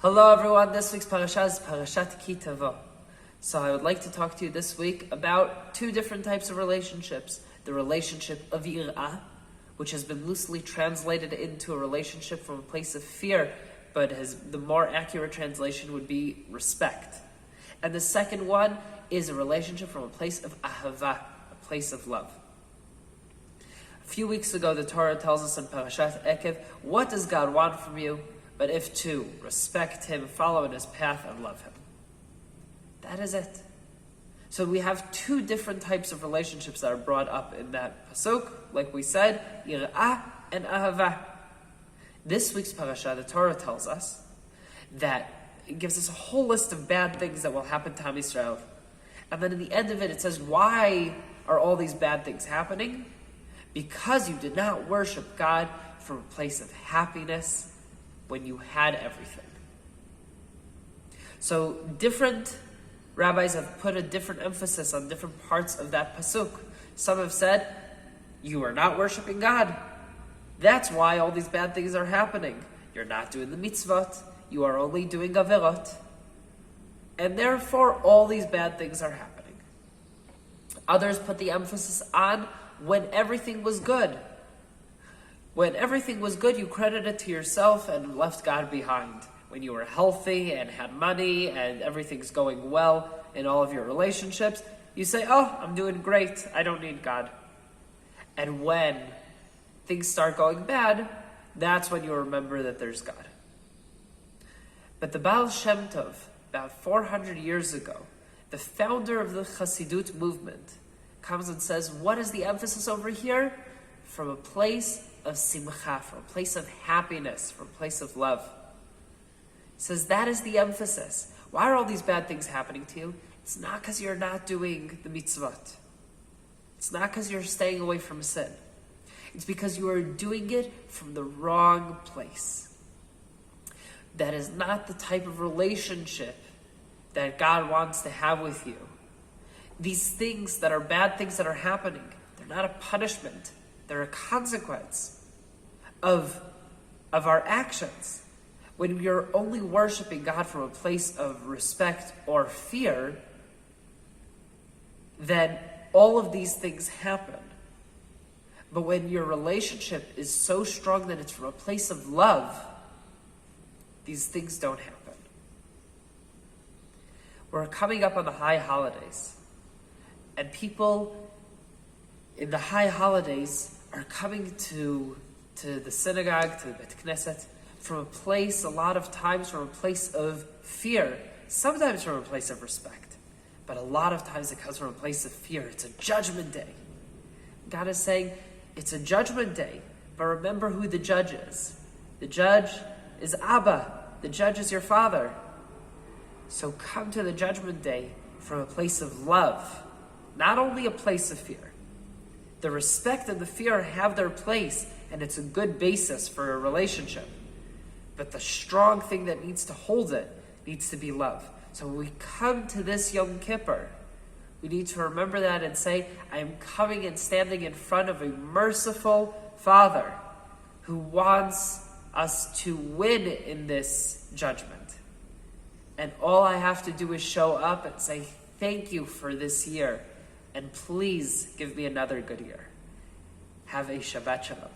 Hello everyone, this week's parasha is Africa Ki Tavo. So I would like to talk to you this week about two different types of relationships. The relationship of yir'ah, which has been loosely translated into a relationship from a place of fear, but the more accurate translation would be respect. And the second one is a relationship from a place of ahava, a place of love. A few weeks ago, the Torah tells us in Parashat Ekev, what does God want from you? But if to respect Him, follow in His path, and love Him. That is it. So we have two different types of relationships that are brought up in that pasuk. Like we said, yir'ah and ahava. This week's parasha, the Torah tells us that it gives us a whole list of bad things that will happen to Am Yisrael. And then in the end of it, it says, why are all these bad things happening? Because you did not worship God from a place of happiness when you had everything. So different rabbis have put a different emphasis on different parts of that pasuk. Some have said, you are not worshiping God. That's why all these bad things are happening. You're not doing the mitzvot. You are only doing averot. And therefore, all these bad things are happening. Others put the emphasis on when everything was good. When everything was good, you credited it to yourself and left God behind. When you were healthy and had money and everything's going well in all of your relationships, you say, oh, I'm doing great. I don't need God. And when things start going bad, that's when you remember that there's God. But the Baal Shem Tov, about 400 years ago, the founder of the Chassidut movement, comes and says, what is the emphasis over here? From a place of simcha, from a place of happiness, from a place of love. He says that is the emphasis. Why are all these bad things happening to you? It's not because you're not doing the mitzvot. It's not because you're staying away from sin. It's because you are doing it from the wrong place. That is not the type of relationship that God wants to have with you. These things that are bad things that are happening, they're not a punishment. They're a consequence of our actions. When you're only worshiping God from a place of respect or fear, then all of these things happen. But when your relationship is so strong that it's from a place of love, these things don't happen. We're coming up on the high holidays, and people in the high holidays are coming to the synagogue, to the Bet Knesset, from a place, a lot of times from a place of fear, sometimes from a place of respect, but a lot of times it comes from a place of fear. It's a judgment day. God is saying, it's a judgment day, but remember who the judge is. The judge is Abba. The judge is your father. So come to the judgment day from a place of love, not only a place of fear. The respect and the fear have their place, and it's a good basis for a relationship. But the strong thing that needs to hold it needs to be love. So when we come to this Yom Kippur, we need to remember that and say, I am coming and standing in front of a merciful Father who wants us to win in this judgment. And all I have to do is show up and say, thank you for this year. And please give me another good year. Have a Shabbat Shalom.